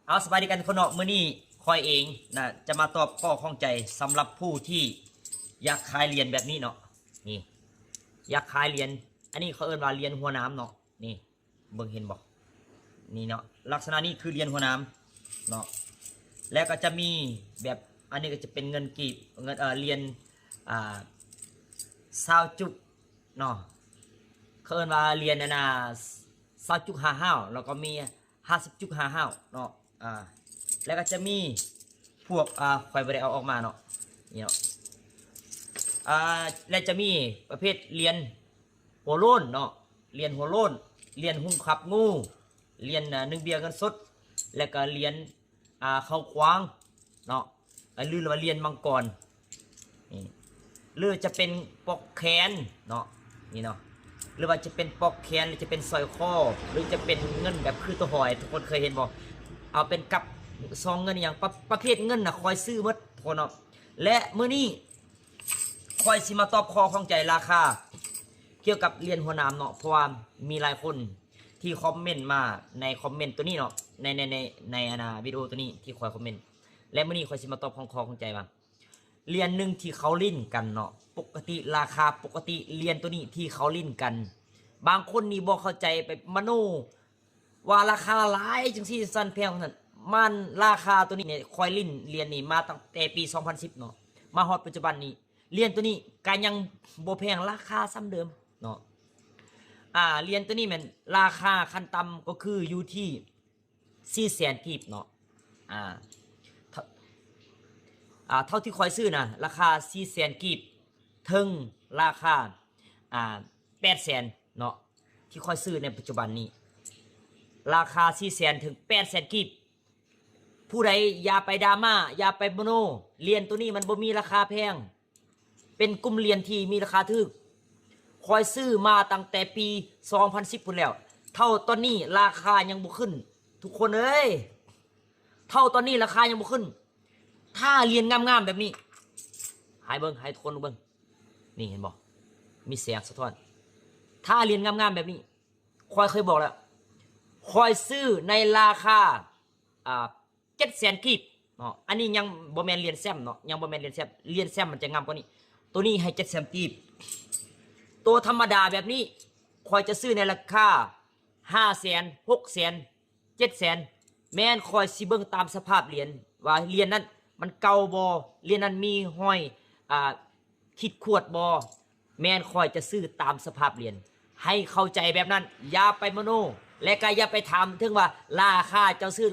เอาสบายดีกันคนเนาะมื้อนี้คอยเองนะจะมาตอบข้อข้องใจสำหรับผู้ที่อยากขายเหรียญแบบนี้เนาะนี่อยากขายเหรียญอันนี้เขาเอิ้นว่าเหรียญหัวน้ำเนาะนี่เบิ่งเห็นบ่นี่เนาะลักษณะนี้คือเหรียญหัวน้ำเนาะแล้วก็จะมีแบบอันนี้ก็จะเป็นเงินกีบเงินเหรียญ20จุกเนาะเขาเอิ้นว่าเหรียญนั่นน่ะ20จุก55แล้วก็มี50จุก55เนาะแล้วก็จะมีพวกข่อยบ่ได้เอาออกมาเนาะนี่เนาะและจะมีประเภทเหรียญหัวโล้นเนาะเหรียญหัวโล้นเหรียญหุ่นขับงูเหรียญ1 เบี้ยเงินสดและก็เหรียญเข้าขวางเนาะหรือว่าเหรียญมังกรนี่หรือจะเป็นปอกแขนเนาะนี่เนาะหรือว่าจะเป็นปอกแขนหรือจะเป็นสร้อยคอหรือจะเป็นเงินแบบคือตัวหอยทุกคนเคยเห็นบ่เอาเป็นกับซองเงินอย่างประเภทเงินน่ะคอยซื้อหมดทุกคนเนาะและมื้อนี้คอยสิมาตอบข้อข้องใจราคาเกี่ยวกับเหรียญหัวน้ำเนาะเพราะว่ามีหลายคนที่คอมเมนต์มาในคอมเมนต์ตัวนี้เนาะในวิดีโอตัวนี้ที่คอยคอมเมนต์และมื้อนี้คอยสิมาตอบข้อข้องใจว่าเหรียญหนึ่งที่เขาลิ้นกันเนาะปกติราคาปกติเหรียญตัวนี้ที่เขาลิ้นกันบางคนนี่บ่เข้าใจไปมโนว่าราคาหลายจังซี่สั้นแพงนั่นมันราคาตัวนี้เนี่ยคอยลิ้นเหรียญนี่มาตั้งแต่ปี2010เนาะมาฮอดปัจจุบันนี้เหรียญตัวนี้ก็ยังบ่แพงราคาซ้ำเดิมเนาะเหรียญตัวนี้แม่นราคาขั้นต่ำก็คืออยู่ที่400,000กีบเนาะเท่าที่คอยซื้อนะราคา400,000กีบถึงราคา800,000เนาะที่คอยซื้อในปัจจุบันนี้ราคา400,000ถึง800,000กีบผู้ใดอย่าไปดราม่าอย่าไปโมโนเหรียญตัวนี้มันบ่มีราคาแพงเป็นกลุ่มเหรียญที่มีราคาถูกคอยซื้อมาตั้งแต่ปี2010พุ่นแล้วเท่าตอนนี้ราคายังบ่ขึ้นทุกคนเอ้ยเท่าตอนนี้ราคายังบ่ขึ้นถ้าเหรียญงามๆแบบนี้ให้เบิ่งให้ทุกคนเบิ่งนี่เห็นบ่มีแสงสะท้อนถ้าเหรียญงามๆแบบนี้คอยเคยบอกแล้วคอยซื้อในราคา700,000กีบเนาะอันนี้ยังบ่แม่นเหรียญแซมเนาะยังบ่แม่นเหรียญแซมเหรียญแซมมันจะงามกว่านี้ตัวนี้ให้700,000กีบตัวธรรมดาแบบนี้คอยจะซื้อในราคา500,000 600,000 700,000แม่นคอยสิเบิ่งตามสภาพเหรียญว่าเหรียญนั้นมันเก่าบ่เหรียญนั้นมีห้อยขีดข่วนบ่แม่นคอยจะซื้อตามสภาพเหรียญให้เข้าใจแบบนั้นอย่าไปมโนและก็อย่าไปถามถึงว่าราคาเจ้าซื้อ